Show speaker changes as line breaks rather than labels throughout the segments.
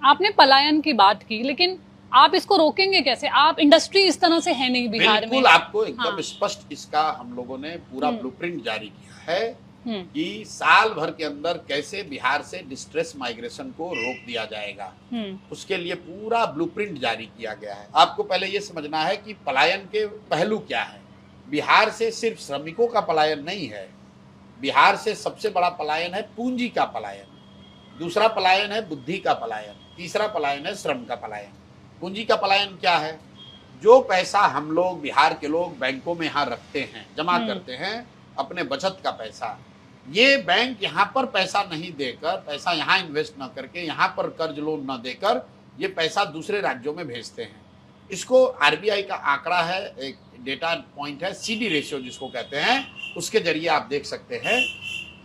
आपने पलायन की बात की, लेकिन आप इसको रोकेंगे कैसे? आप इंडस्ट्री इस तरह से है नहीं बिहार में।
बिल्कुल, आपको एकदम
हाँ।
स्पष्ट इसका हम लोगों ने पूरा ब्लूप्रिंट जारी किया है
हम्म।
कि साल भर के अंदर कैसे बिहार से डिस्ट्रेस माइग्रेशन को रोक दिया जाएगा। उसके लिए पूरा ब्लूप्रिंट जारी किया गया है। आपको पहले ये समझना है कि पलायन के पहलू क्या है। बिहार से सिर्फ श्रमिकों का पलायन नहीं है, बिहार से सबसे बड़ा पलायन है पूंजी का पलायन, दूसरा पलायन है बुद्धि का पलायन, तीसरा पलायन है श्रम का पलायन। पूंजी का पलायन क्या है? जो पैसा हम लोग बिहार के लोग बैंकों में यहाँ रखते हैं, जमा करते हैं, अपने बचत का पैसा, ये बैंक यहाँ पर पैसा नहीं देकर, पैसा यहाँ इन्वेस्ट न करके, यहाँ पर कर्ज लोन न देकर ये पैसा दूसरे राज्यों में भेजते हैं। इसको आरबीआई का आंकड़ा है, एक डेटा पॉइंट है, सीडी रेशियो जिसको कहते हैं, उसके जरिए आप देख सकते हैं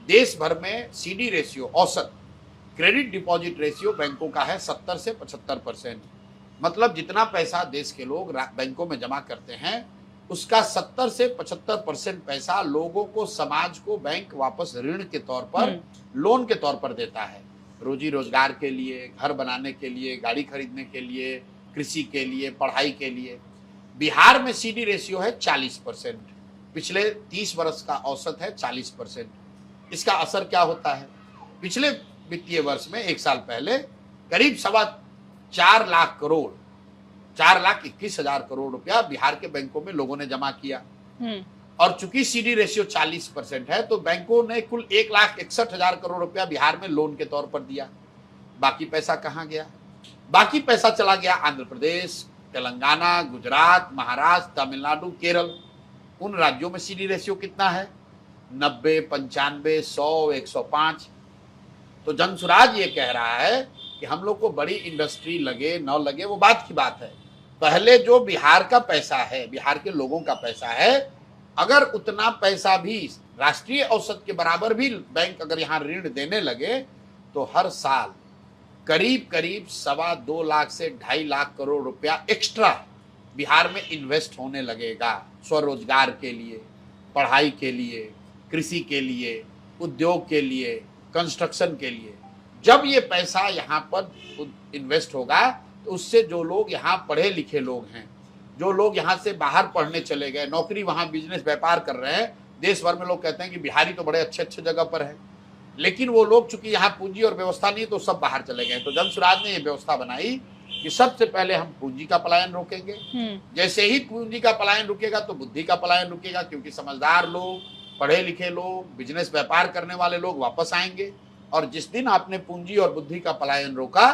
देश भर में सीडी रेशियो औसत क्रेडिट डिपॉजिट रेशियो बैंकों का है 70 से 75%। मतलब जितना पैसा देश के लोग बैंकों में जमा करते हैं उसका 70 से 75% पैसा लोगों को, समाज को बैंक वापस ऋण के तौर पर, लोन के तौर पर देता है, रोजी रोजगार के लिए, घर बनाने के लिए, गाड़ी खरीदने के लिए, कृषि के लिए, पढ़ाई के लिए। बिहार में सीडी रेशियो है 40%, पिछले 30 वर्ष का औसत है 40%। इसका असर क्या होता है? पिछले वित्तीय वर्ष में एक साल पहले करीब 4.25 लाख करोड़, 4,21,000 करोड़ रुपया बिहार के बैंकों में लोगों ने जमा किया। और चूंकि सीडी रेशियो 40% है तो बैंकों ने कुल 1,61,000 करोड़ रुपया बिहार में लोन के तौर पर दिया। बाकी पैसा कहां गया? बाकी पैसा चला गया आंध्र प्रदेश, तेलंगाना, गुजरात, महाराष्ट्र, तमिलनाडु, केरल। उन राज्यों में सीडी रेशियो कितना है? 90, 95, 100, 105। तो जनसुराज ये कह रहा है कि हम लोग को बड़ी इंडस्ट्री लगे न लगे वो बात की बात है, पहले जो बिहार का पैसा है, बिहार के लोगों का पैसा है, अगर उतना पैसा भी राष्ट्रीय औसत के बराबर भी बैंक अगर यहाँ ऋण देने लगे तो हर साल करीब करीब 2.25 लाख से 2.5 लाख करोड़ रुपया एक्स्ट्रा बिहार में इन्वेस्ट होने लगेगा, स्वरोजगार के लिए, पढ़ाई के लिए, कृषि के लिए, उद्योग के लिए, कंस्ट्रक्शन के लिए। जब ये पैसा यहाँ पर इन्वेस्ट होगा तो उससे जो लोग यहाँ पढ़े लिखे लोग हैं, जो लोग यहाँ से बाहर पढ़ने चले गए, नौकरी, वहाँ बिजनेस व्यापार कर रहे हैं, देश भर में लोग कहते हैं कि बिहारी तो बड़े अच्छे अच्छे जगह पर है, लेकिन वो लोग चूंकि यहाँ पूंजी और व्यवस्था नहीं तो सब बाहर चले गए। तो जनसुराज ने ये व्यवस्था बनाई कि सबसे पहले हम पूंजी का पलायन रोकेंगे। जैसे ही पूंजी का पलायन रुकेगा तो बुद्धि का पलायन रुकेगा, क्योंकि समझदार लोग, पढ़े लिखे लोग, बिजनेस व्यापार करने वाले लोग वापस आएंगे। और जिस दिन आपने पूंजी और बुद्धि का पलायन रोका